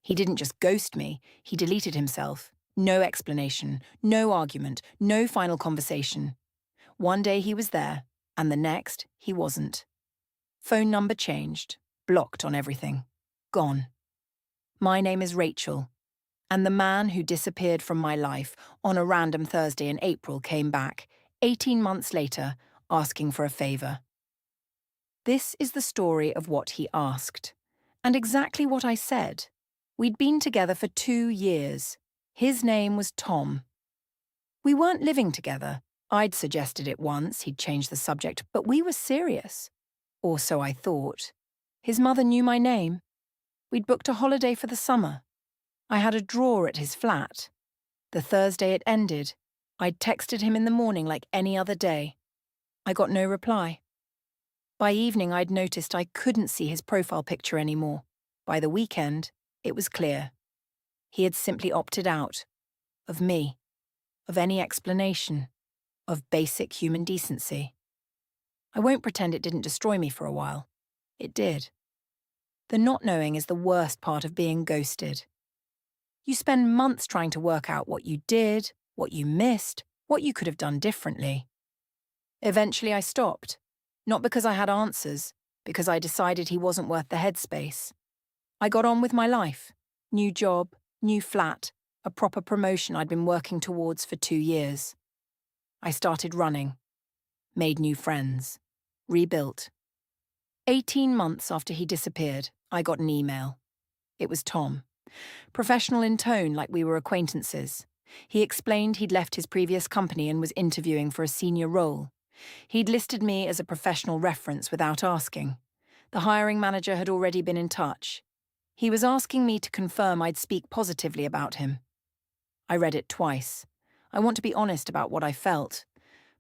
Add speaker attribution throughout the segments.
Speaker 1: He didn't just ghost me, he deleted himself. No explanation, no argument, no final conversation. One day he was there, and the next he wasn't. Phone number changed, blocked on everything. Gone. My name is Rachel, and the man who disappeared from my life on a random Thursday in April came back, 18 months later, asking for a favour. This is the story of what he asked, and exactly what I said. We'd been together for 2 years. His name was Tom. We weren't living together. I'd suggested it once, he'd changed the subject, but we were serious. Or so I thought. His mother knew my name. We'd booked a holiday for the summer. I had a drawer at his flat. The Thursday it ended, I'd texted him in the morning like any other day. I got no reply. By evening, I'd noticed I couldn't see his profile picture anymore. By the weekend, it was clear. He had simply opted out. Of me. Of any explanation. Of basic human decency. I won't pretend it didn't destroy me for a while. It did. The not knowing is the worst part of being ghosted. You spend months trying to work out what you did, what you missed, what you could have done differently. Eventually I stopped. Not because I had answers, because I decided he wasn't worth the headspace. I got on with my life. New job, new flat, a proper promotion I'd been working towards for 2 years. I started running. Made new friends. Rebuilt. 18 months after he disappeared, I got an email. It was Tom. Professional in tone, like we were acquaintances. He explained he'd left his previous company and was interviewing for a senior role. He'd listed me as a professional reference without asking. The hiring manager had already been in touch. He was asking me to confirm I'd speak positively about him. I read it twice. I want to be honest about what I felt.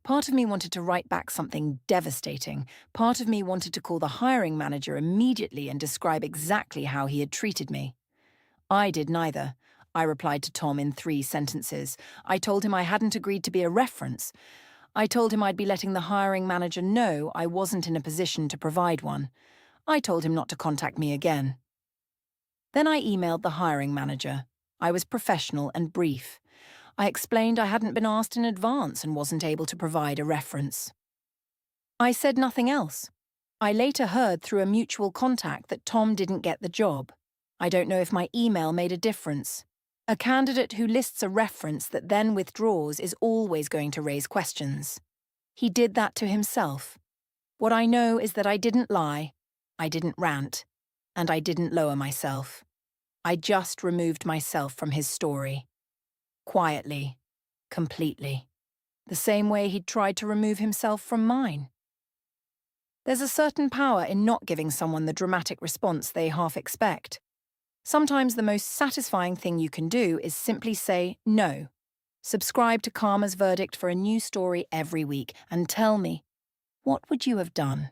Speaker 1: Part of me wanted to write back something devastating. Part of me wanted to call the hiring manager immediately and describe exactly how he had treated me. I did neither. I replied to Tom in 3 sentences. I told him I hadn't agreed to be a reference. I told him I'd be letting the hiring manager know I wasn't in a position to provide one. I told him not to contact me again. Then I emailed the hiring manager. I was professional and brief. I explained I hadn't been asked in advance and wasn't able to provide a reference. I said nothing else. I later heard through a mutual contact that Tom didn't get the job. I don't know if my email made a difference. A candidate who lists a reference that then withdraws is always going to raise questions. He did that to himself. What I know is that I didn't lie, I didn't rant, and I didn't lower myself. I just removed myself from his story. Quietly, completely. The same way he'd tried to remove himself from mine. There's a certain power in not giving someone the dramatic response they half expect. Sometimes the most satisfying thing you can do is simply say no. Subscribe to Karma's Verdict for a new story every week and tell me, what would you have done?